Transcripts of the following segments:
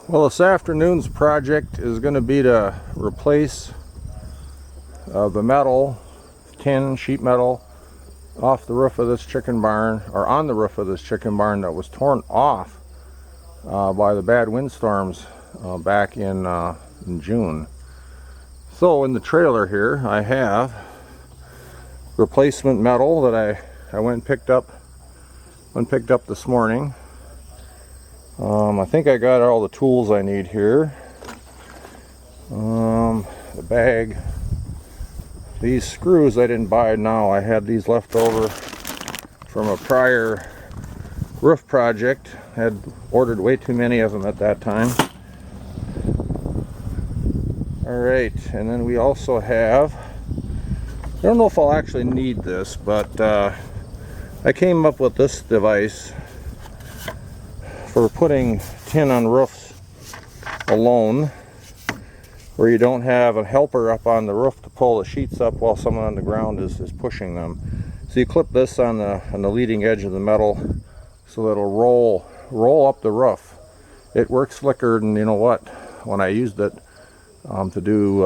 Well, this afternoon's project is going to be to replace the metal, tin, sheet metal, off the roof of this chicken barn, or on the roof of this chicken barn that was torn off by the bad windstorms back in June. So in the trailer here I have replacement metal that I went and picked up this morning. I think I got all the tools I need here. The bag. These screws I didn't buy now. I had these left over from a prior roof project. Had ordered way too many of them at that time. Alright, and then we also have, I don't know if I'll actually need this, but I came up with this device for putting tin on roofs alone, where you don't have a helper up on the roof to pull the sheets up while someone on the ground is pushing them. So you clip this on the leading edge of the metal so that it'll roll up the roof. It works slicker than, you know what, when I used it to do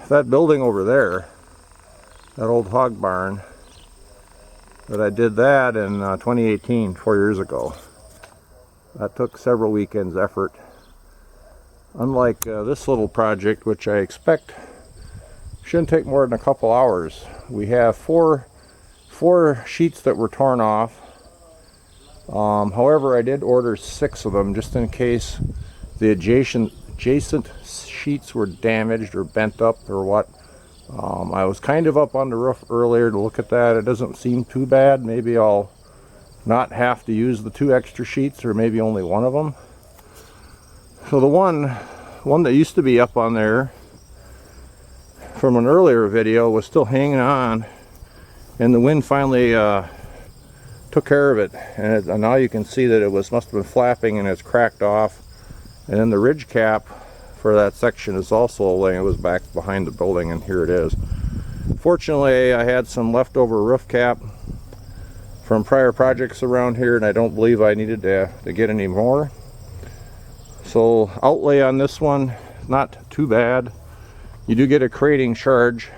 that building over there, that old hog barn. But I did that in 2018, 4 years ago. That took several weekends' effort. Unlike this little project, which I expect shouldn't take more than a couple hours. We have four sheets that were torn off. However, I did order 6 of them just in case the adjacent sheets were damaged or bent up or what. I was kind of up on the roof earlier to look at that. It doesn't seem too bad. Maybe I'll not have to use the 2 extra sheets, or maybe only one of them. So the one that used to be up on there from an earlier video was still hanging on, and the wind finally took care of it. And now you can see that it must have been flapping and it's cracked off. And then the ridge cap for that section is also laying. It was back behind the building, and here it is. Fortunately, I had some leftover roof cap from prior projects around here, and I don't believe I needed to get any more. So outlay on this one, not too bad. You do get a crating charge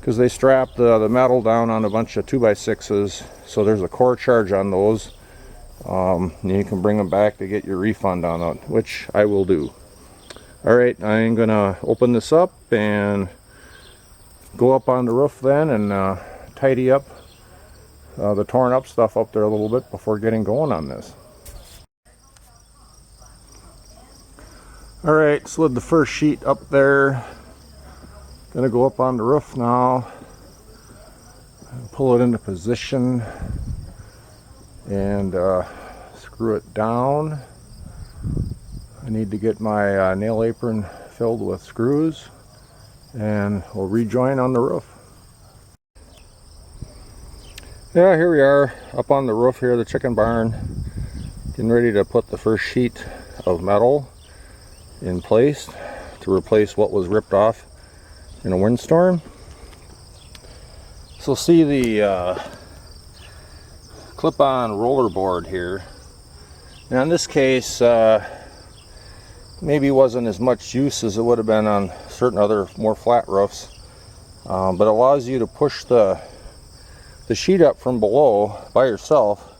because they strap the metal down on a bunch of 2x6s, so there's a core charge on those. And you can bring them back to get your refund on it, which I will do. Alright, I'm gonna open this up and go up on the roof then and tidy up the torn up stuff up there a little bit before getting going on this. Alright, slid the first sheet up there. Gonna go up on the roof now and pull it into position and screw it down. I need to get my nail apron filled with screws, and we'll rejoin on the roof. Yeah, here we are up on the roof here, the chicken barn, getting ready to put the first sheet of metal in place to replace what was ripped off in a windstorm. So see the clip-on roller board here. Now in this case, maybe wasn't as much use as it would have been on certain other more flat roofs, but it allows you to push the sheet up from below by yourself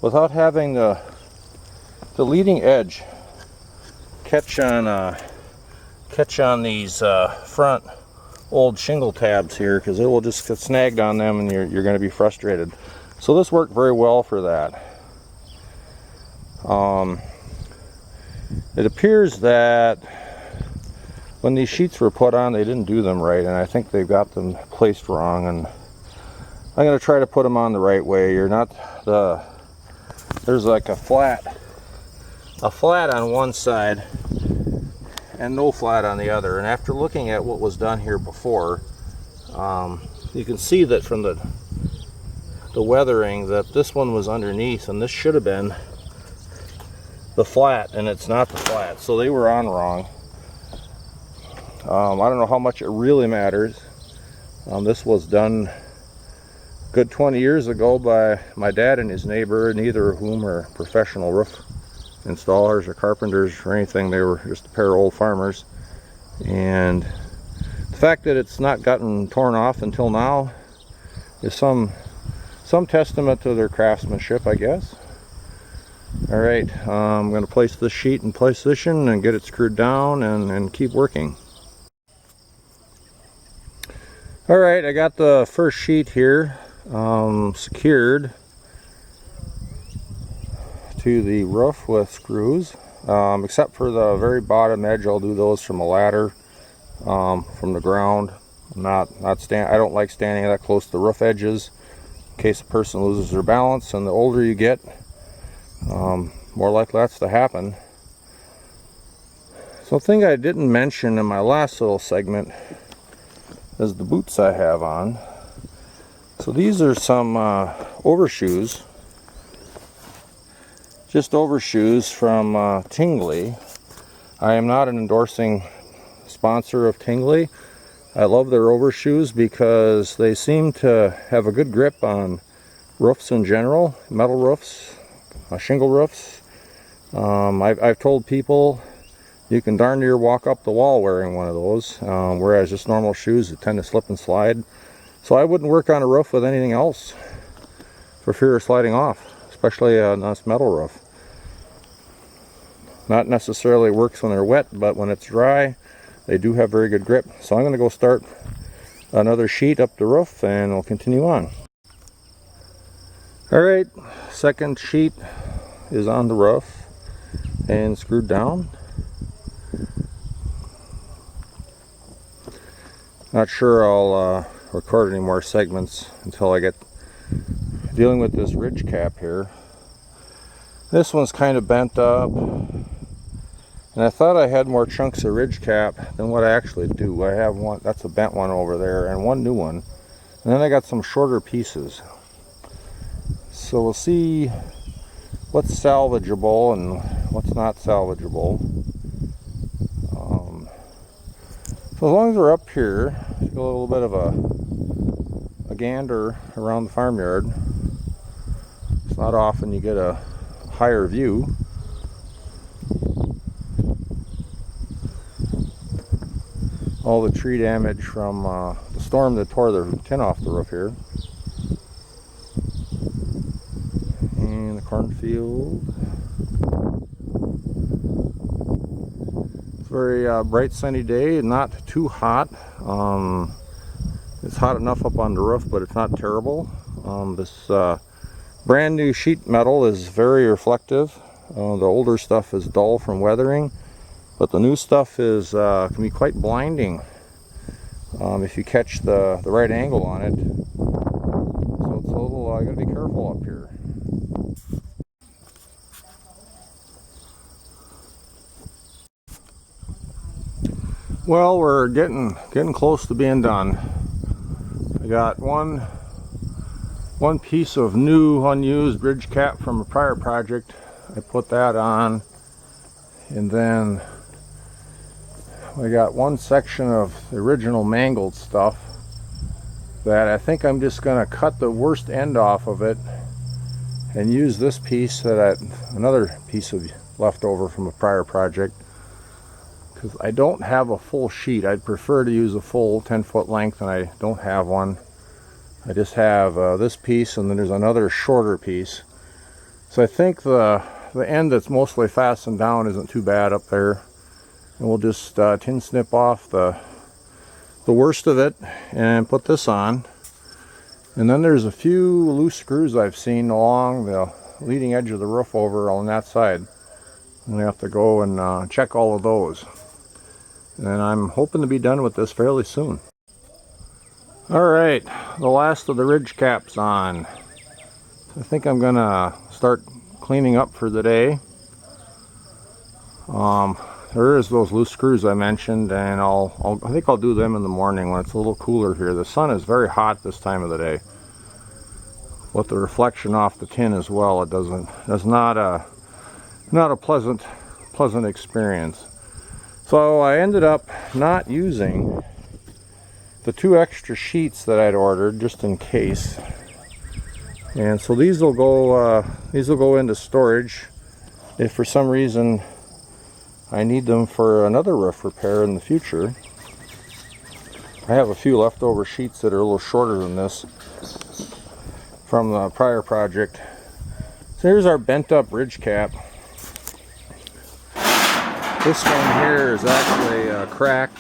without having the leading edge catch on these front old shingle tabs here, because it will just get snagged on them and you're going to be frustrated. So this worked very well for that. It appears that when these sheets were put on, they didn't do them right, and I think they've got them placed wrong, and I'm going to try to put them on the right way. There's like a flat on one side and no flat on the other, and after looking at what was done here before, you can see that from the weathering that this one was underneath, and this should have been the flat, and it's not the flat, so they were on wrong. I don't know how much it really matters. This was done a good 20 years ago by my dad and his neighbor, neither of whom are professional roof installers or carpenters or anything. They were just a pair of old farmers, and the fact that it's not gotten torn off until now is some testament to their craftsmanship, I guess. Alright, I'm going to place this sheet in position and get it screwed down and keep working. Alright, I got the first sheet here secured to the roof with screws, except for the very bottom edge. I'll do those from a ladder, from the ground. I don't like standing that close to the roof edges in case a person loses their balance, and the older you get, more likely that's to happen. Something I didn't mention in my last little segment is the boots I have on. So these are some overshoes, just overshoes from Tingley. I am not an endorsing sponsor of Tingley. I love their overshoes because they seem to have a good grip on roofs in general, metal roofs, shingle roofs. I've told people you can darn near walk up the wall wearing one of those, whereas just normal shoes that tend to slip and slide. So I wouldn't work on a roof with anything else for fear of sliding off, especially a nice metal roof. Not necessarily works when they're wet, but when it's dry, they do have very good grip. So I'm going to go start another sheet up the roof and we'll continue on. Alright, second sheet is on the roof and screwed down. Not sure I'll record any more segments until I get dealing with this ridge cap here. This one's kind of bent up, and I thought I had more chunks of ridge cap than what I actually do. I have one, that's a bent one over there, and one new one, and then I got some shorter pieces. So we'll see what's salvageable and what's not salvageable. So as long as we're up here, take a little bit of a gander around the farmyard. It's not often you get a higher view. All the tree damage from the storm that tore the tin off the roof here. And the cornfield. It's a very bright sunny day, not too hot. It's hot enough up on the roof, but it's not terrible. This brand new sheet metal is very reflective. The older stuff is dull from weathering, but the new stuff is can be quite blinding if you catch the right angle on it. So it's a little, I gotta be careful up here. Well, we're getting close to being done. I got one piece of new unused bridge cap from a prior project. I put that on, and then I got one section of the original mangled stuff that I think I'm just going to cut the worst end off of it and use this piece, another piece of leftover from a prior project, because I don't have a full sheet. I'd prefer to use a full 10-foot length, and I don't have one. I just have this piece, and then there's another shorter piece. So I think the end that's mostly fastened down isn't too bad up there, and we'll just tin snip off the worst of it and put this on. And then there's a few loose screws I've seen along the leading edge of the roof over on that side. I'm gonna have to go and check all of those, and I'm hoping to be done with this fairly soon. Alright, the last of the ridge caps on. I think I'm gonna start cleaning up for the day. There is those loose screws I mentioned, and I think I'll do them in the morning when it's a little cooler here. The sun is very hot this time of the day. With the reflection off the tin as well, it's not a pleasant experience. So I ended up not using the 2 extra sheets that I'd ordered just in case, and so these will go into storage if for some reason I need them for another roof repair in the future. I have a few leftover sheets that are a little shorter than this from the prior project. So here's our bent up ridge cap. This one here is actually cracked,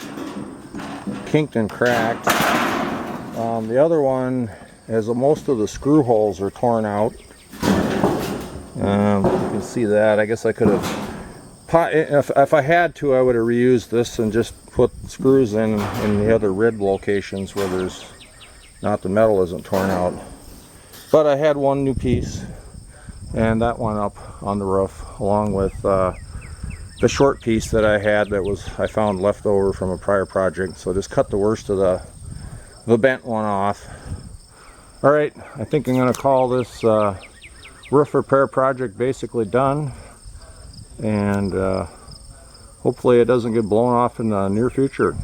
kinked and cracked. The other one, as most of the screw holes are torn out. You can see that. I guess I could have, if I had to, I would have reused this and just put screws in the other rib locations where there's not, the metal isn't torn out. But I had one new piece, and that went up on the roof along with the short piece that I had that I found left over from a prior project. So just cut the worst of the bent one off. All right, I think I'm going to call this roof repair project basically done, and hopefully it doesn't get blown off in the near future.